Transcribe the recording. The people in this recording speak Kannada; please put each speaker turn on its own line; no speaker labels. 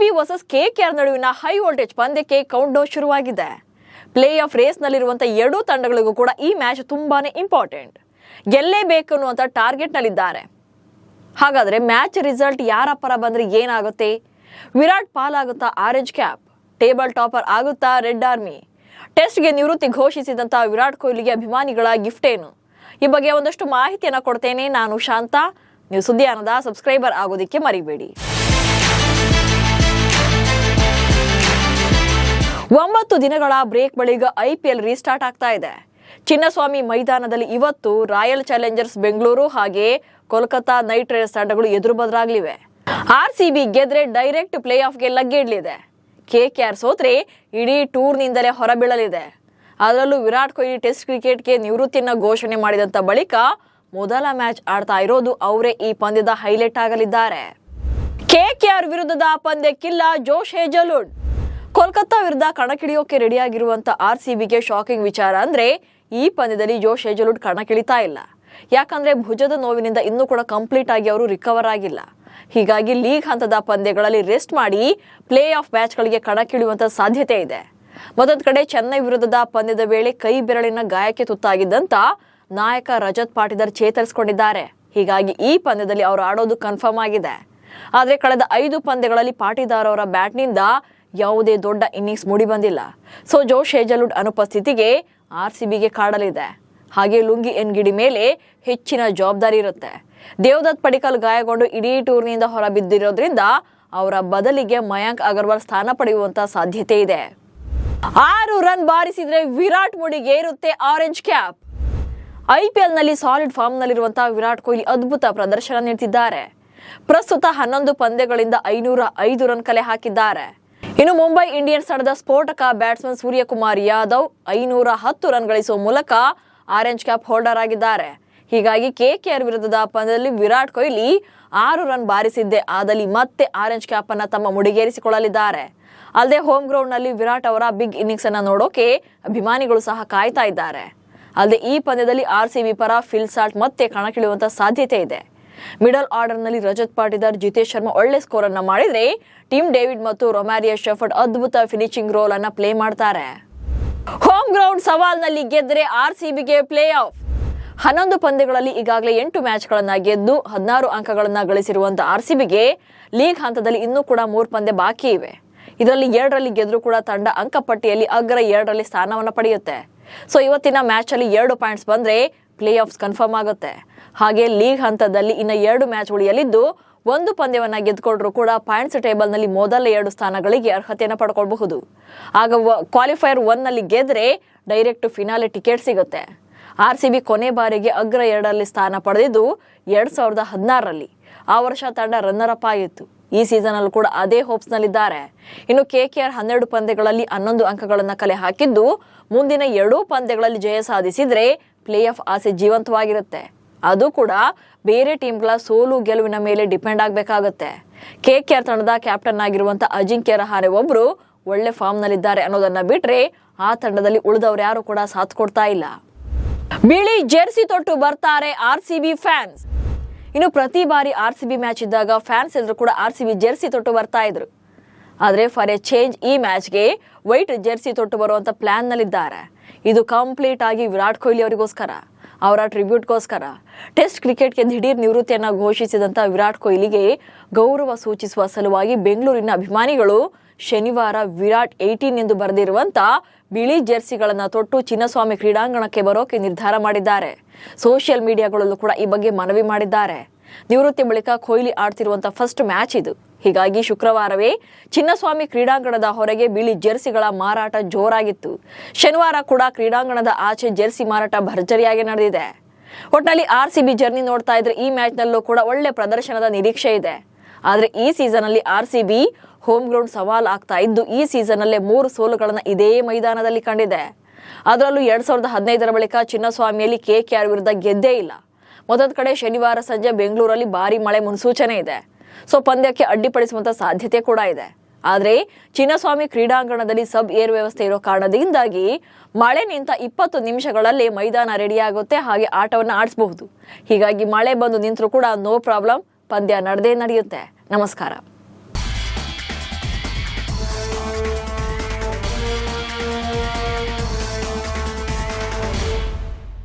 ಆರ್ಸಿಬಿ ವರ್ಸಸ್ ಕೆಕೆಆರ್ ನಡುವಿನ ಹೈ ವೋಲ್ಟೇಜ್ ಪಂದ್ಯಕ್ಕೆ ಕೌಂಟ್ ಡೌನ್ ಶುರುವಾಗಿದೆ. ಪ್ಲೇ ಆಫ್ ರೇಸ್ ನಲ್ಲಿರುವಂತಹ ಎರಡೂ ತಂಡಗಳಿಗೂ ಕೂಡ ಈ ಮ್ಯಾಚ್ ತುಂಬಾನೇ ಇಂಪಾರ್ಟೆಂಟ್. ಗೆಲ್ಲೇಬೇಕು ಅನ್ನುವಂತ ಟಾರ್ಗೆಟ್ ನಲ್ಲಿದ್ದಾರೆ. ಹಾಗಾದ್ರೆ ಮ್ಯಾಚ್ ರಿಸಲ್ಟ್ ಯಾರ ಪರ ಬಂದ್ರೆ ಏನಾಗುತ್ತೆ? ವಿರಾಟ್ ಪಾಲಾಗುತ್ತಾ ಆರೆಂಜ್ ಕ್ಯಾಪ್? ಟೇಬಲ್ ಟಾಪರ್ ಆಗುತ್ತಾ ರೆಡ್ ಆರ್ಮಿ? ಟೆಸ್ಟ್ಗೆ ನಿವೃತ್ತಿ ಘೋಷಿಸಿದಂತ ವಿರಾಟ್ ಕೊಹ್ಲಿಗೆ ಅಭಿಮಾನಿಗಳ ಗಿಫ್ಟ್ ಏನು? ಈ ಬಗ್ಗೆ ಒಂದಷ್ಟು ಮಾಹಿತಿಯನ್ನ ಕೊಡ್ತೇನೆ. ನಾನು ಶಾಂತ. ನೀವು ಸುದ್ದಿಯಾನದ ಸಬ್ಸ್ಕ್ರೈಬರ್ ಆಗೋದಿಕ್ಕೆ ಮರಿಬೇಡಿ. 9 ದಿನಗಳ ಬ್ರೇಕ್ ಬಳಿಕ IPL ರೀಸ್ಟಾರ್ಟ್ ಆಗ್ತಾ ಇದೆ. ಚಿನ್ನಸ್ವಾಮಿ ಮೈದಾನದಲ್ಲಿ ಇವತ್ತು ರಾಯಲ್ ಚಾಲೆಂಜರ್ಸ್ ಬೆಂಗಳೂರು ಹಾಗೆ ಕೋಲ್ಕತಾ ನೈಟ್ ರೈಡರ್ಸ್ ತಂಡಗಳು ಎದುರು ಬದಲಾಗಲಿವೆ. ಆರ್ಸಿಬಿ ಗೆದ್ರೆ ಡೈರೆಕ್ಟ್ ಪ್ಲೇ ಆಫ್ಗೆ ಲಗ್ಗೆ ಇಡಲಿದೆ. ಕೆಕೆಆರ್ ಸೋತ್ರೆ ಇಡೀ ಟೂರ್ನಿಂದಲೇ ಹೊರಬೀಳಲಿದೆ. ಅದರಲ್ಲೂ ವಿರಾಟ್ ಕೊಹ್ಲಿ ಟೆಸ್ಟ್ ಕ್ರಿಕೆಟ್ಗೆ ನಿವೃತ್ತಿಯನ್ನ ಘೋಷಣೆ ಮಾಡಿದಂತ ಬಳಿಕ ಮೊದಲ ಮ್ಯಾಚ್ ಆಡ್ತಾ ಇರೋದು ಅವರೇ ಈ ಪಂದ್ಯದ ಹೈಲೈಟ್ ಆಗಲಿದ್ದಾರೆ. ಕೆಕೆಆರ್ ವಿರುದ್ಧದ ಪಂದ್ಯಕ್ಕಿಲ್ಲ ಜೋಶ್ ಹೇಜಲ್ವುಡ್. ಕೋಲ್ಕತ್ತಾ ವಿರುದ್ಧ ಕಣಕ್ಕಿಳಿಯೋಕೆ ರೆಡಿಯಾಗಿರುವಂತ ಆರ್ಸಿಬಿಗೆ ಶಾಕಿಂಗ್ ವಿಚಾರ ಅಂದ್ರೆ ಈ ಪಂದ್ಯದಲ್ಲಿ ಜೋಶ್ ಹೇಜಲ್ವುಡ್ ಕಣಕ್ಕಿಳಿತಾ ಇಲ್ಲ. ಯಾಕಂದ್ರೆ ಭುಜದ ನೋವಿನಿಂದ ಇನ್ನೂ ಕೂಡ ಕಂಪ್ಲೀಟ್ ಆಗಿ ಅವರು ರಿಕವರ್ ಆಗಿಲ್ಲ. ಹೀಗಾಗಿ ಲೀಗ್ ಹಂತದ ಪಂದ್ಯಗಳಲ್ಲಿ ರೆಸ್ಟ್ ಮಾಡಿ ಪ್ಲೇ ಆಫ್ ಮ್ಯಾಚ್ಗಳಿಗೆ ಕಣಕ್ಕಿಳಿಯುವಂತ ಸಾಧ್ಯತೆ ಇದೆ. ಮತ್ತೊಂದು ಕಡೆ ಚೆನ್ನೈ ವಿರುದ್ಧದ ಪಂದ್ಯದ ವೇಳೆ ಕೈ ಬೆರಳಿನ ಗಾಯಕ್ಕೆ ತುತ್ತಾಗಿದ್ದಂತ ನಾಯಕ ರಜತ್ ಪಾಟಿದಾರ್ ಚೇತರಿಸಿಕೊಂಡಿದ್ದಾರೆ. ಹೀಗಾಗಿ ಈ ಪಂದ್ಯದಲ್ಲಿ ಅವರು ಆಡೋದು ಕನ್ಫರ್ಮ್ ಆಗಿದೆ. ಆದ್ರೆ ಕಳೆದ 5 ಪಂದ್ಯಗಳಲ್ಲಿ ಪಾಟಿದಾರ್ ಅವರ ಬ್ಯಾಟ್ನಿಂದ ಯಾವುದೇ ದೊಡ್ಡ ಇನ್ನಿಂಗ್ಸ್ ಮೂಡಿ ಬಂದಿಲ್ಲ. ಸೊ ಜೋಶ್ ಹೇಜಲ್ವುಡ್ ಅನುಪಸ್ಥಿತಿಗೆ ಆರ್ಸಿಬಿಗೆ ಕಾಡಲಿದೆ. ಹಾಗೆ ಲುಂಗಿ ಎನ್ಗಿಡಿ ಮೇಲೆ ಹೆಚ್ಚಿನ ಜವಾಬ್ದಾರಿ ಇರುತ್ತೆ. ದೇವದತ್ ಪಡಿಕಲ್ ಗಾಯಗೊಂಡು ಇಡೀ ಟೂರ್ನಿಯಿಂದ ಹೊರಬಿದ್ದಿರೋದ್ರಿಂದ ಅವರ ಬದಲಿಗೆ ಮಯಾಂಕ್ ಅಗರ್ವಾಲ್ ಸ್ಥಾನ ಪಡೆಯುವಂತ ಸಾಧ್ಯತೆ ಇದೆ. 6 ರನ್ ಬಾರಿಸಿದ್ರೆ ವಿರಾಟ್ ಮುಡಿಗೆ ಇರುತ್ತೆ ಆರೆಂಜ್ ಕ್ಯಾಪ್. IPL ನಲ್ಲಿ ಸಾಲಿಡ್ ಫಾರ್ಮ್ ನಲ್ಲಿರುವಂತಹ ವಿರಾಟ್ ಕೊಹ್ಲಿ ಅದ್ಭುತ ಪ್ರದರ್ಶನ ನೀಡುತ್ತಿದ್ದಾರೆ. ಪ್ರಸ್ತುತ 11 ಪಂದ್ಯಗಳಿಂದ 505 ರನ್ ಕಲೆ ಹಾಕಿದ್ದಾರೆ. ಇನ್ನು ಮುಂಬೈ ಇಂಡಿಯನ್ಸ್ ತಂಡದ ಸ್ಫೋಟಕ ಬ್ಯಾಟ್ಸ್ಮನ್ ಸೂರ್ಯಕುಮಾರ್ ಯಾದವ್ 510 ರನ್ ಗಳಿಸುವ ಮೂಲಕ ಆರೆಂಜ್ ಕ್ಯಾಪ್ ಹೋಲ್ಡರ್ ಆಗಿದ್ದಾರೆ. ಹೀಗಾಗಿ ಕೆಕೆಆರ್ ವಿರುದ್ಧದ ಪಂದ್ಯದಲ್ಲಿ ವಿರಾಟ್ ಕೊಹ್ಲಿ 6 ರನ್ ಬಾರಿಸಿದ್ದೇ ಆದಲ್ಲಿ ಮತ್ತೆ ಆರೆಂಜ್ ಕ್ಯಾಪ್ ಅನ್ನ ತಮ್ಮ ಮುಡಿಗೇರಿಸಿಕೊಳ್ಳಲಿದ್ದಾರೆ. ಅಲ್ಲದೆ ಹೋಮ್ ಗ್ರೌಂಡ್ ನಲ್ಲಿ ವಿರಾಟ್ ಅವರ ಬಿಗ್ ಇನ್ನಿಂಗ್ಸ್ ಅನ್ನ ನೋಡೋಕೆ ಅಭಿಮಾನಿಗಳು ಸಹ ಕಾಯ್ತಾ ಇದ್ದಾರೆ. ಅಲ್ಲದೆ ಈ ಪಂದ್ಯದಲ್ಲಿ ಆರ್ಸಿಬಿ ಪರ ಫಿಲ್ ಸಾಲ್ಟ್ ಮತ್ತೆ ಕಣಕ್ಕಿಳಿಯುವಂತ ಸಾಧ್ಯತೆ ಇದೆ. ಮಿಡಲ್ ಆರ್ಡರ್ ನಲ್ಲಿ ರಜತ್ ಪಾಟಿದಾರ್, ಜಿತೇಶ್ ಶರ್ಮಾ ಒಳ್ಳೆ ಸ್ಕೋರ್ ಅನ್ನ ಮಾಡಿದ್ರೆ ಟಿಮ್ ಡೇವಿಡ್ ಮತ್ತು ರೊಮ್ಯಾರಿಯೋ ಶೆಫರ್ಡ್ ಅದ್ಭುತ ಫಿನಿಶಿಂಗ್ ರೋಲ್ ಅನ್ನ ಪ್ಲೇ ಮಾಡ್ತಾರೆ. ಹೋಮ್ ಗ್ರೌಂಡ್ ಸವಾಲ್ನಲ್ಲಿ ಗೆದ್ರೆ ಆರ್ಸಿಬಿಗೆ ಪ್ಲೇ ಆಫ್. 11 ಪಂದ್ಯಗಳಲ್ಲಿ ಈಗಾಗಲೇ 8 ಮ್ಯಾಚ್ಗಳನ್ನ ಗೆದ್ದು 16 ಅಂಕಗಳನ್ನ ಗಳಿಸಿರುವಂತ ಆರ್ಸಿಬಿಗೆ ಲೀಗ್ ಹಂತದಲ್ಲಿ ಇನ್ನೂ ಕೂಡ 3 ಪಂದ್ಯ ಬಾಕಿ ಇವೆ. ಇದರಲ್ಲಿ 2ರಲ್ಲಿ ಗೆದ್ರೂ ಕೂಡ ತಂಡ ಅಂಕಪಟ್ಟಿಯಲ್ಲಿ ಅಗ್ರ 2ರಲ್ಲಿ ಸ್ಥಾನವನ್ನ ಪಡೆಯುತ್ತೆ. ಸೊ ಇವತ್ತಿನ ಮ್ಯಾಚ್ ಅಲ್ಲಿ 2 ಪಾಯಿಂಟ್ಸ್ ಬಂದ್ರೆ ಪ್ಲೇ ಆಫ್ಸ್ ಕನ್ಫರ್ಮ್ ಆಗುತ್ತೆ. ಹಾಗೆ ಲೀಗ್ ಹಂತದಲ್ಲಿ ಇನ್ನು 2 ಮ್ಯಾಚ್ ಉಳಿಯಲಿದ್ದು 1 ಪಂದ್ಯವನ್ನ ಗೆದ್ಕೊಂಡ್ರು ಕೂಡ ಪಾಯಿಂಟ್ಸ್ ಟೇಬಲ್ ನಲ್ಲಿ ಮೊದಲ 2 ಸ್ಥಾನಗಳಿಗೆ ಅರ್ಹತೆಯನ್ನು ಪಡ್ಕೊಳ್ಬಹುದು. ಆಗ ಕ್ವಾಲಿಫೈಯರ್ 1 ನಲ್ಲಿ ಗೆದ್ರೆ ಡೈರೆಕ್ಟ್ ಫಿನಾಲೆ ಟಿಕೆಟ್ ಸಿಗುತ್ತೆ. ಆರ್ಸಿಬಿ ಕೊನೆ ಬಾರಿಗೆ ಅಗ್ರ 2ರಲ್ಲಿ ಸ್ಥಾನ ಪಡೆದಿದ್ದು 2016ರಲ್ಲಿ. ಆ ವರ್ಷ ತಂಡ ರನ್ನರ್ ಅಪ್ ಆಗಿತ್ತು. ಈ ಸೀಸನ್ ಅಲ್ಲೂ ಕೂಡ ಅದೇ ಹೋಪ್ಸ್ ನಲ್ಲಿದ್ದಾರೆ. ಇನ್ನು ಕೆಕೆಆರ್ 12 ಪಂದ್ಯಗಳಲ್ಲಿ 11 ಅಂಕಗಳನ್ನ ಕಲೆ ಹಾಕಿದ್ದು ಮುಂದಿನ 2 ಪಂದ್ಯಗಳಲ್ಲಿ ಜಯ ಸಾಧಿಸಿದ್ರೆ ಪ್ಲೇ ಆಫ್ ಆಸೆ ಜೀವಂತವಾಗಿರುತ್ತೆ. ಅದು ಕೂಡ ಬೇರೆ ಟೀಮ್ಗಳ ಸೋಲು ಗೆಲುವಿನ ಮೇಲೆ ಡಿಪೆಂಡ್ ಆಗಬೇಕಾಗುತ್ತೆ. ಕೆಕೆಆರ್ ತಂಡದ ಕ್ಯಾಪ್ಟನ್ ಆಗಿರುವಂತ ಅಜಿಂಕ್ಯ ರಹಾನೆ ಒಬ್ರು ಒಳ್ಳೆ ಫಾರ್ಮ್ ನಲ್ಲಿದ್ದಾರೆ ಅನ್ನೋದನ್ನ ಬಿಟ್ರೆ ಆ ತಂಡದಲ್ಲಿ ಉಳಿದವರು ಯಾರು ಕೂಡ ಸಾಥ್ ಕೊಡ್ತಾ ಇಲ್ಲ. ಬಿಳಿ ಜೆರ್ಸಿ ತೊಟ್ಟು ಬರ್ತಾರೆ ಆರ್ಸಿಬಿ ಫ್ಯಾನ್ಸ್. ಇನ್ನು ಪ್ರತಿ ಬಾರಿ ಆರ್ಸಿಬಿ ಮ್ಯಾಚ್ ಇದ್ದಾಗ ಫ್ಯಾನ್ಸ್ ಎಲ್ಲರೂ ಕೂಡ ಆರ್ಸಿಬಿ ಜೆರ್ಸಿ ತೊಟ್ಟು ಬರ್ತಾ ಇದ್ರು. ಆದ್ರೆ ಫಾರ್ ಎ ಚೇಂಜ್ ಈ ಮ್ಯಾಚ್ಗೆ ವೈಟ್ ಜೆರ್ಸಿ ತೊಟ್ಟು ಬರುವಂತ ಪ್ಲಾನ್ ನಲ್ಲಿದ್ದಾರೆ. ಇದು ಕಂಪ್ಲೀಟ್ ಆಗಿ ವಿರಾಟ್ ಕೊಹ್ಲಿ ಅವರಿಗೋಸ್ಕರ, ಅವರ ಟ್ರಿಬ್ಯೂಟ್ಗೋಸ್ಕರ. ಟೆಸ್ಟ್ ಕ್ರಿಕೆಟ್ಗೆ ದಿಢೀರ್ ನಿವೃತ್ತಿಯನ್ನ ಘೋಷಿಸಿದಂತ ವಿರಾಟ್ ಕೊಹ್ಲಿಗೆ ಗೌರವ ಸೂಚಿಸುವ ಸಲುವಾಗಿ ಬೆಂಗಳೂರಿನ ಅಭಿಮಾನಿಗಳು ಶನಿವಾರ ವಿರಾಟ್ 18 ಎಂದು ಬರೆದಿರುವಂತ ಬಿಳಿ ಜೆರ್ಸಿಗಳನ್ನ ತೊಟ್ಟು ಚಿನ್ನಸ್ವಾಮಿ ಕ್ರೀಡಾಂಗಣಕ್ಕೆ ಬರೋಕೆ ನಿರ್ಧಾರ ಮಾಡಿದ್ದಾರೆ. ಸೋಷಿಯಲ್ ಮೀಡಿಯಾಗಳಲ್ಲೂ ಕೂಡ ಈ ಬಗ್ಗೆ ಮನವಿ ಮಾಡಿದ್ದಾರೆ. ನಿವೃತ್ತಿ ಬಳಿಕ ಕೊಹ್ಲಿ ಆಡ್ತಿರುವಂತ ಫಸ್ಟ್ ಮ್ಯಾಚ್ ಇದು. ಹೀಗಾಗಿ ಶುಕ್ರವಾರವೇ ಚಿನ್ನಸ್ವಾಮಿ ಕ್ರೀಡಾಂಗಣದ ಹೊರಗೆ ಬಿಳಿ ಜೆರ್ಸಿಗಳ ಮಾರಾಟ ಜೋರಾಗಿತ್ತು. ಶನಿವಾರ ಕೂಡ ಕ್ರೀಡಾಂಗಣದ ಆಚೆ ಜೆರ್ಸಿ ಮಾರಾಟ ಭರ್ಜರಿಯಾಗಿ ನಡೆದಿದೆ. ಒಟ್ನಲ್ಲಿ ಆರ್ಸಿಬಿ ಜರ್ನಿ ನೋಡ್ತಾ ಇದ್ರೆ ಈ ಮ್ಯಾಚ್ ನಲ್ಲೂ ಕೂಡ ಒಳ್ಳೆ ಪ್ರದರ್ಶನದ ನಿರೀಕ್ಷೆ ಇದೆ. ಆದ್ರೆ ಈ ಸೀಸನ್ ಅಲ್ಲಿ ಆರ್ಸಿಬಿ ಹೋಮ್ ಗ್ರೌಂಡ್ ಸವಾಲ್ ಆಗ್ತಾ ಇದ್ದು ಈ ಸೀಸನ್ ಅಲ್ಲೇ 3 ಸೋಲುಗಳನ್ನ ಇದೇ ಮೈದಾನದಲ್ಲಿ ಕಂಡಿದೆ. ಅದರಲ್ಲೂ 2015ರ ಬಳಿಕ ಚಿನ್ನಸ್ವಾಮಿಯಲ್ಲಿ ಕೆಕೆಆರ್ ವಿರುದ್ಧ ಗೆದ್ದೇ ಇಲ್ಲ. ಮತ್ತೊಂದು ಕಡೆ ಶನಿವಾರ ಸಂಜೆ ಬೆಂಗಳೂರಲ್ಲಿ ಭಾರಿ ಮಳೆ ಮುನ್ಸೂಚನೆ ಇದೆ. ಸೊ ಪಂದ್ಯಕ್ಕೆ ಅಡ್ಡಿಪಡಿಸುವಂತ ಸಾಧ್ಯತೆ ಕೂಡ ಇದೆ. ಆದ್ರೆ ಚಿನ್ನಸ್ವಾಮಿ ಕ್ರೀಡಾಂಗಣದಲ್ಲಿ ಸಬ್ ಏರ್ ವ್ಯವಸ್ಥೆ ಇರೋ ಕಾರಣದಿಂದಾಗಿ ಮಳೆ ನಿಂತ 20 ನಿಮಿಷಗಳಲ್ಲಿ ಮೈದಾನ ರೆಡಿ ಆಗುತ್ತೆ, ಹಾಗೆ ಆಟವನ್ನು ಆಡಿಸಬಹುದು. ಹೀಗಾಗಿ ಮಳೆ ಬಂದು ನಿಂತರೂ ಕೂಡ ನೋ ಪ್ರಾಬ್ಲಮ್, ಪಂದ್ಯ ನಡೆದೇ ನಡೆಯುತ್ತೆ. ನಮಸ್ಕಾರ.